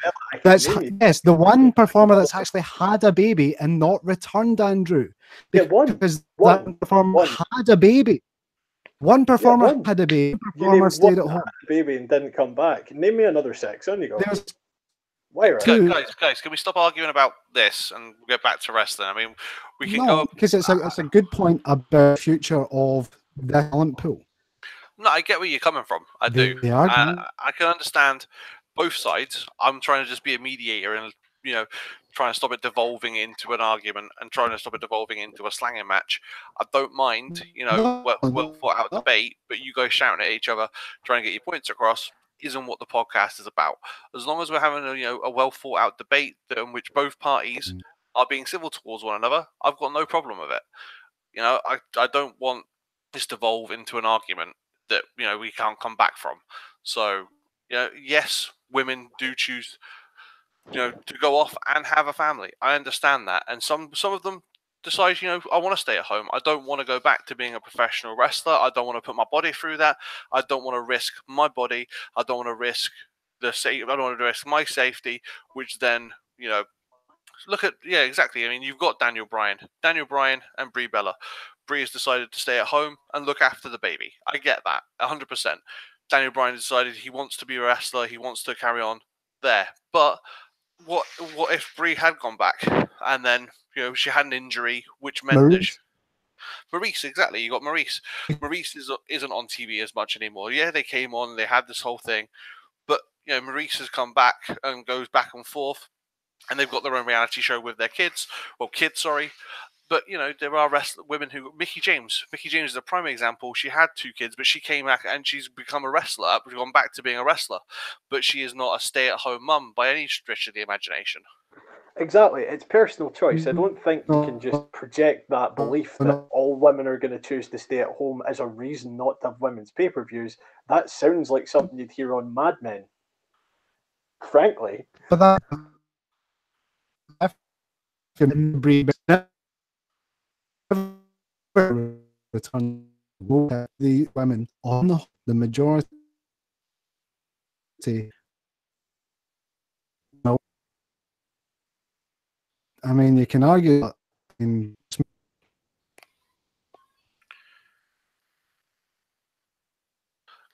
Yes, the one performer that's actually had a baby and not returned, Andrew. Because that performer had a baby. One performer had a baby. One performer stayed at home. Had a baby and didn't come back. Name me another sex. On you go. Guys, can we stop arguing about this and get back to wrestling? I mean, we can go because it's a good point about the future of the talent pool. No, I get where you're coming from. I do. I can understand both sides. I'm trying to just be a mediator and trying to stop it devolving into an argument and trying to stop it devolving into a slanging match. I don't mind, well thought out debate, but you guys shouting at each other, trying to get your points across, isn't what the podcast is about. As long as we're having a well thought out debate in which both parties are being civil towards one another, I've got no problem with it. I don't want this to devolve into an argument that we can't come back from. So yes, women do choose to go off and have a family. I understand that, and some of them decide I want to stay at home. I don't want to go back to being a professional wrestler. I don't want to put my body through that. I don't want to risk my body. I don't want to risk I don't want to risk my safety, which then look at exactly. I mean, you've got Daniel Bryan and Brie Bella. Brie has decided to stay at home and look after the baby. I get that 100%. Daniel Bryan decided he wants to be a wrestler. He wants to carry on there. But what if Brie had gone back and then she had an injury, which meant Maurice, exactly. You got Maurice. Maurice isn't on TV as much anymore. Yeah, they came on, they had this whole thing, but Maurice has come back and goes back and forth, and they've got their own reality show with their kids. Well, sorry. But, there are women who... Mickie James is a prime example. She had 2 kids, but she came back and she's become a wrestler. She's gone back to being a wrestler. But she is not a stay-at-home mum by any stretch of the imagination. Exactly. It's personal choice. I don't think you can just project that belief that all women are going to choose to stay at home as a reason not to have women's pay-per-views. That sounds like something you'd hear on Mad Men. Frankly. But that... return the women on the majority. I mean, you can argue that in...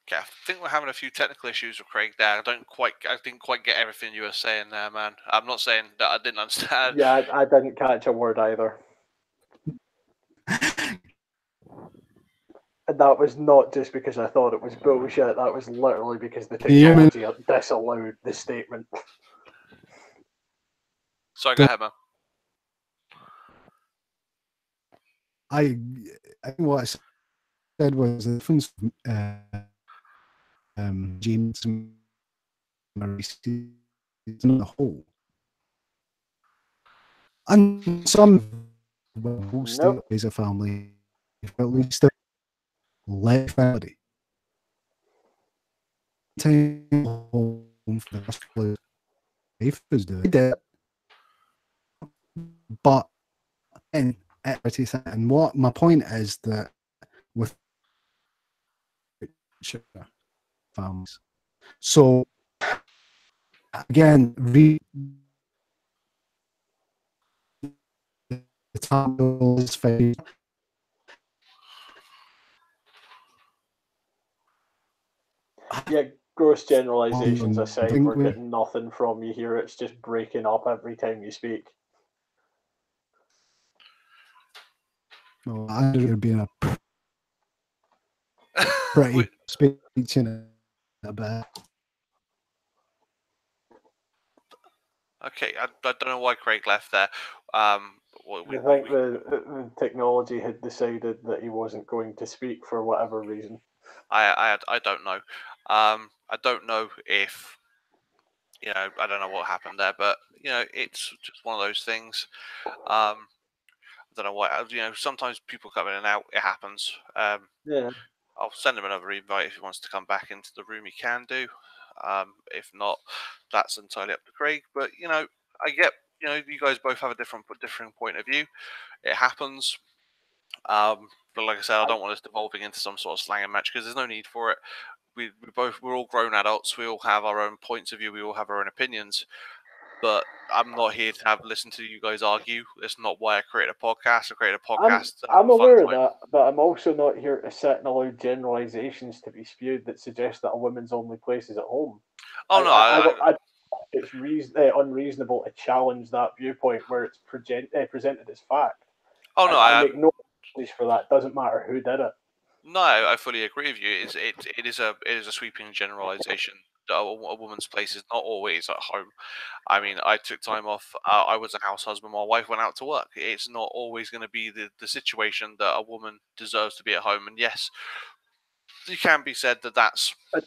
Okay, I think we're having a few technical issues with Craig there. I didn't quite get everything you were saying there, man. I'm not saying that I didn't understand. Yeah, I didn't catch a word either. And that was not just because I thought it was bullshit. That was literally because the technology disallowed the statement. Sorry, go ahead, man. I think what I said was the difference James and Maurice is in the whole. And some will stay as a family, at least let family. Time home for the rest of life is doing it. But and what my point is that with families, so again, the time is fine. Yeah, gross generalizations aside, we're getting nothing from you here. It's just breaking up every time you speak. Well, I think you're being a pretty speaking about. Okay, I don't know why Craig left there. I think the technology had decided that he wasn't going to speak for whatever reason. I don't know. I don't know if I don't know what happened there, but it's just one of those things. I don't know why. Sometimes people come in and out. It happens. Yeah. I'll send him another invite if he wants to come back into the room. He can do. If not, that's entirely up to Craig. But I get you guys both have a different point of view. It happens. But like I said, I don't want us devolving into some sort of slanging match because there's no need for it. we're all grown adults. We all have our own points of view. We all have our own opinions. But I'm not here to listen to you guys argue. It's not why I created a podcast. I created a podcast to have I'm a fun aware of time. that, but I'm also not here to sit and allow generalisations to be spewed that suggest that a woman's only place is at home. Oh no, it's unreasonable to challenge that viewpoint where it's presented as fact. oh no, I make no apologies for that. Doesn't matter who did it. No, I fully agree with you. It is a sweeping generalization that a woman's place is not always at home. I mean, I took time off. I was a house husband. My wife went out to work. It's not always going to be the situation that a woman deserves to be at home. And yes, it can be said that that's a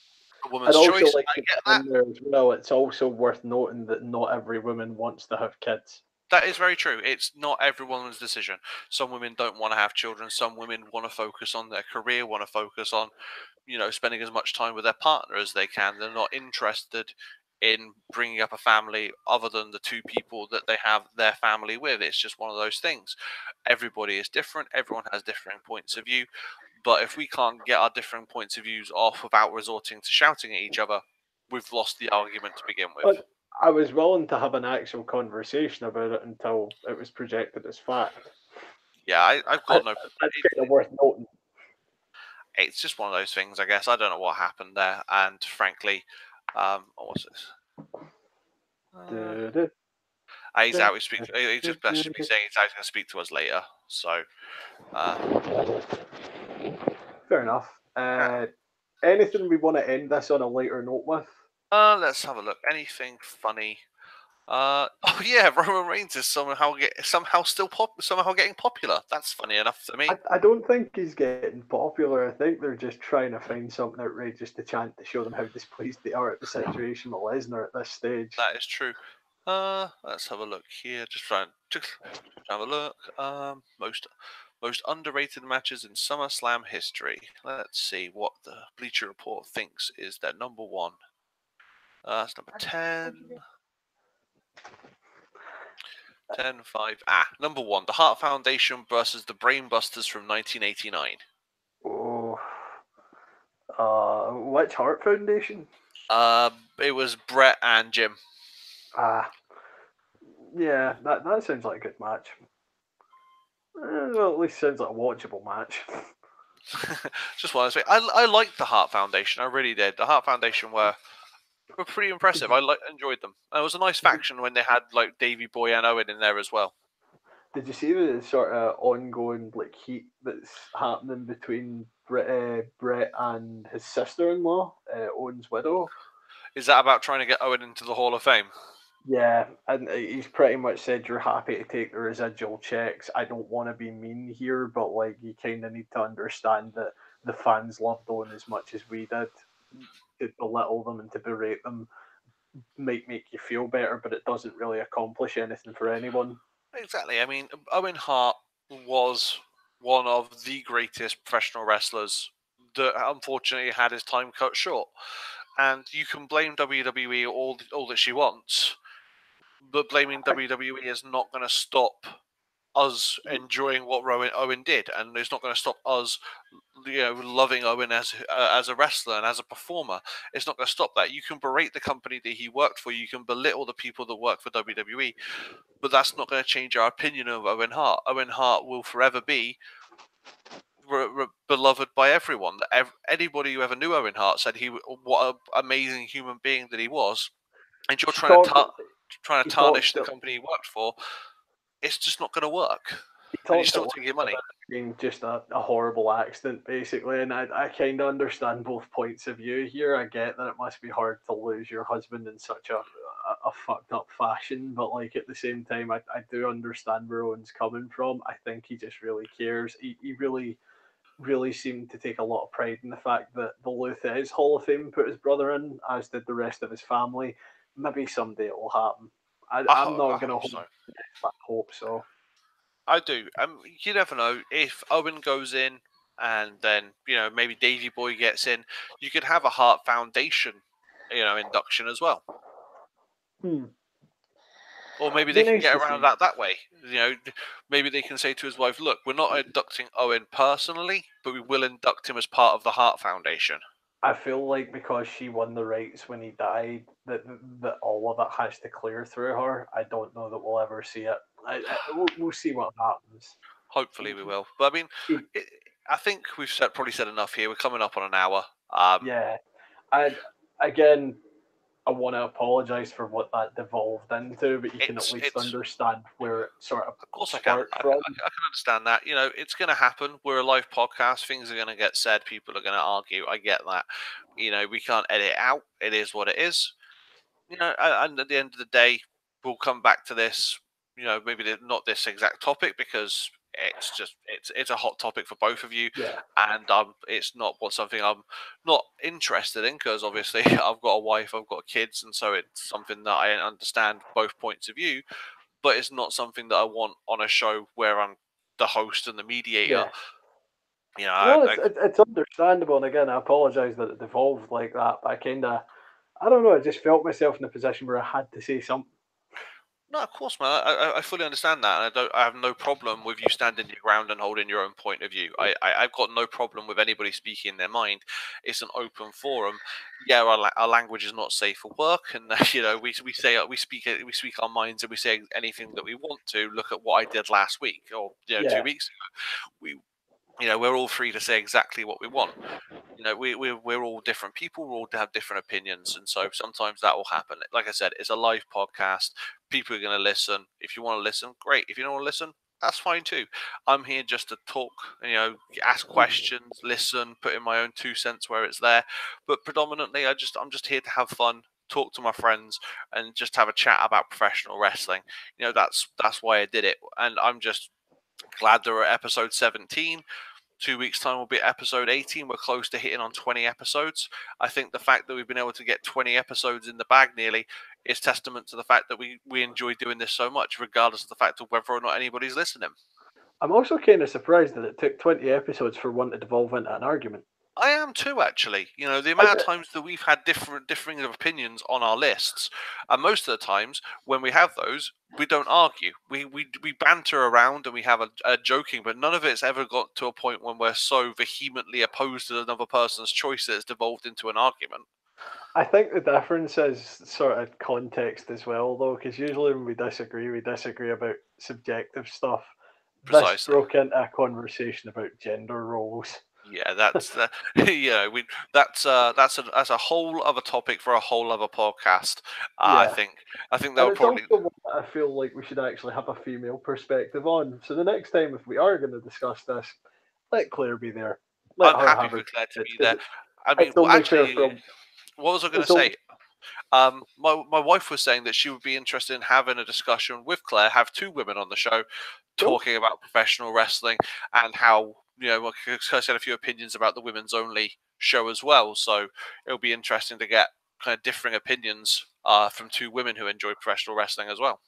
woman's I'd also choice. like I to get put that. in there as well. It's also worth noting that not every woman wants to have kids. That is very true. It's not every woman's decision. Some women don't want to have children. Some women want to focus on their career, want to focus on, spending as much time with their partner as they can. They're not interested in bringing up a family other than the two people that they have their family with. It's just one of those things. Everybody is different. Everyone has different points of view. But if we can't get our different points of views off without resorting to shouting at each other, we've lost the argument to begin with. But I was willing to have an actual conversation about it until it was projected as fact. Yeah, I've got no. That's kind of worth noting. It's just one of those things, I guess. I don't know what happened there, and frankly, what's this? He's out. He just messaged me saying he's out going to speak to us later. So, fair enough. Anything we want to end this on a lighter note with? Let's have a look. Anything funny? Oh yeah, Roman Reigns is somehow getting popular. That's funny enough to me. I don't think he's getting popular. I think they're just trying to find something outrageous to chant to show them how displeased they are at the situation with Lesnar at this stage. That is true. Let's have a look here. Just have a look. Most underrated matches in SummerSlam history. Let's see what the Bleacher Report thinks is their number one. That's number 10. 10, 5. Number 1. The Hart Foundation versus the Brainbusters from 1989. Oh. Which Hart Foundation? It was Brett and Jim. Yeah, that sounds like a good match. Well, at least sounds like a watchable match. Just want to say, I liked the Hart Foundation. I really did. The Hart Foundation were pretty impressive. I enjoyed them. And it was a nice faction when they had like Davey Boy and Owen in there as well. Did you see the sort of ongoing like heat that's happening between Brett and his sister-in-law, Owen's widow? Is that about trying to get Owen into the Hall of Fame? Yeah, and he's pretty much said you're happy to take the residual checks. I don't want to be mean here, but like you kind of need to understand that the fans loved Owen as much as we did. To belittle them and to berate them might make you feel better, but it doesn't really accomplish anything for anyone. Exactly. I mean, Owen Hart was one of the greatest professional wrestlers that unfortunately had his time cut short. And you can blame WWE all that she wants, but blaming WWE is not going to stop us enjoying what Owen did, and it's not going to stop us, loving Owen as a wrestler and as a performer. It's not going to stop that. You can berate the company that he worked for. You can belittle the people that work for WWE, but that's not going to change our opinion of Owen Hart. Owen Hart will forever be beloved by everyone. Anybody who ever knew Owen Hart said what an amazing human being that he was. And you're trying to tarnish the company he worked for. It's just not going to work. And you're still taking money. Being just a horrible accident, basically, and I kind of understand both points of view here. I get that it must be hard to lose your husband in such a fucked up fashion, but like at the same time, I do understand where Owen's coming from. I think he just really cares. He really seemed to take a lot of pride in the fact that the Luthez Hall of Fame put his brother in, as did the rest of his family. Maybe someday it will happen. I'm not going to hold back hope, so. I do. You never know. If Owen goes in and then, maybe Davey Boy gets in, you could have a Hart Foundation, induction as well. Or maybe they can get around that way. Maybe they can say to his wife, look, we're not inducting Owen personally, but we will induct him as part of the Hart Foundation. I feel like because she won the rights when he died, that all of it has to clear through her. I don't know that we'll ever see it. We'll see what happens. Hopefully we will. But I mean, I think we've probably said enough here. We're coming up on an hour. Yeah, and again, I want to apologise for what that devolved into, but you can at least understand where it sort of course I can. I can understand that. You know, it's going to happen. We're a live podcast. Things are going to get said. People are going to argue. I get that. You know, we can't edit it out. It is what it is. You know, and at the end of the day, we'll come back to this. You know, maybe not this exact topic because it's a hot topic for both of you, and it's not something I'm not interested in because obviously I've got a wife, I've got kids, and so it's something that I understand both points of view. But it's not something that I want on a show where I'm the host and the mediator. You know, it's understandable, and again, I apologise that it devolved like that. But I don't know, I just felt myself in a position where I had to say something. No, of course, man. I fully understand that, and I have no problem with you standing your ground and holding your own point of view. I've got no problem with anybody speaking their mind. It's an open forum. Yeah, our language is not safe for work, and you know we speak our minds and we say anything that we want to. Look at what I did last week or 2 weeks ago. We're all free to say exactly what we want. You know, we're all different people. We all have different opinions, and so sometimes that will happen. Like I said, it's a live podcast. People are going to listen. If you want to listen, great. If you don't want to listen, that's fine too. I'm here just to talk. You know, ask questions, listen, put in my own 2 cents where it's there. But predominantly, I'm just here to have fun, talk to my friends, and just have a chat about professional wrestling. You know, that's why I did it, and I'm just glad they're at episode 17. 2 weeks' time will be episode 18. We're close to hitting on 20 episodes. I think the fact that we've been able to get 20 episodes in the bag nearly is testament to the fact that we enjoy doing this so much, regardless of the fact of whether or not anybody's listening. I'm also kind of surprised that it took 20 episodes for one to devolve into an argument. I am too, actually. You know, the amount of times that we've had differing opinions on our lists, and most of the times when we have those, we don't argue. We banter around and we have a joking, but none of it's ever got to a point when we're so vehemently opposed to another person's choice that it's devolved into an argument. I think the difference is sort of context as well, though, because usually when we disagree about subjective stuff. Precisely. This broke into a conversation about gender roles. Yeah, that's that's a whole other topic for a whole other podcast. I think that would probably. Also one that I feel like we should actually have a female perspective on. So the next time, if we are going to discuss this, let Claire be there. I'm happy for Claire to be there. I mean, actually, what was I going to say? My wife was saying that she would be interested in having a discussion with Claire, have 2 women on the show talking about professional wrestling and how, you know, Claire said a few opinions about the women's only show as well. So it'll be interesting to get kind of differing opinions from 2 women who enjoy professional wrestling as well.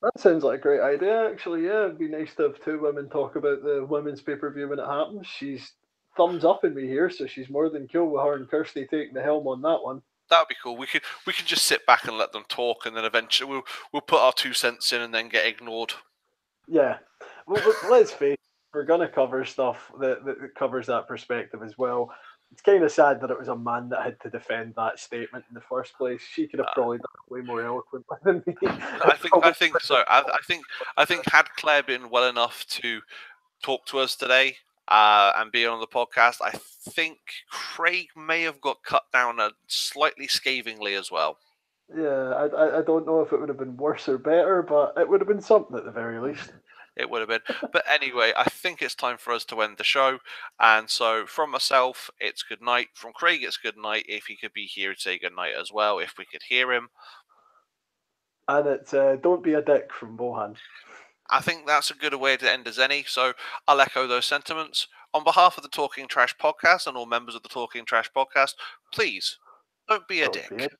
That sounds like a great idea, actually. Yeah, it'd be nice to have 2 women talk about the women's pay-per-view when it happens. She's thumbs up in me here, so she's more than cool with her and Kirsty taking the helm on that one. That would be cool. We could just sit back and let them talk, and then eventually we'll put our 2 cents in and then get ignored. Yeah, well, let's face it, we're gonna cover stuff that covers that perspective as well. It's kind of sad that it was a man that had to defend that statement in the first place. She could have probably done it way more eloquently than me. I think so. I think had Claire been well enough to talk to us today and be on the podcast, I think Craig may have got cut down slightly scathingly as well. Yeah, I don't know if it would have been worse or better, but it would have been something at the very least. It would have been. But anyway, I think it's time for us to end the show. And so from myself, it's good night. From Craig, it's good night. If he could be here to say good night as well, if we could hear him. And it's don't be a dick from Bohan. I think that's a good way to end as any. So I'll echo those sentiments. On behalf of the Talking Trash podcast and all members of the Talking Trash podcast, please don't be a dick.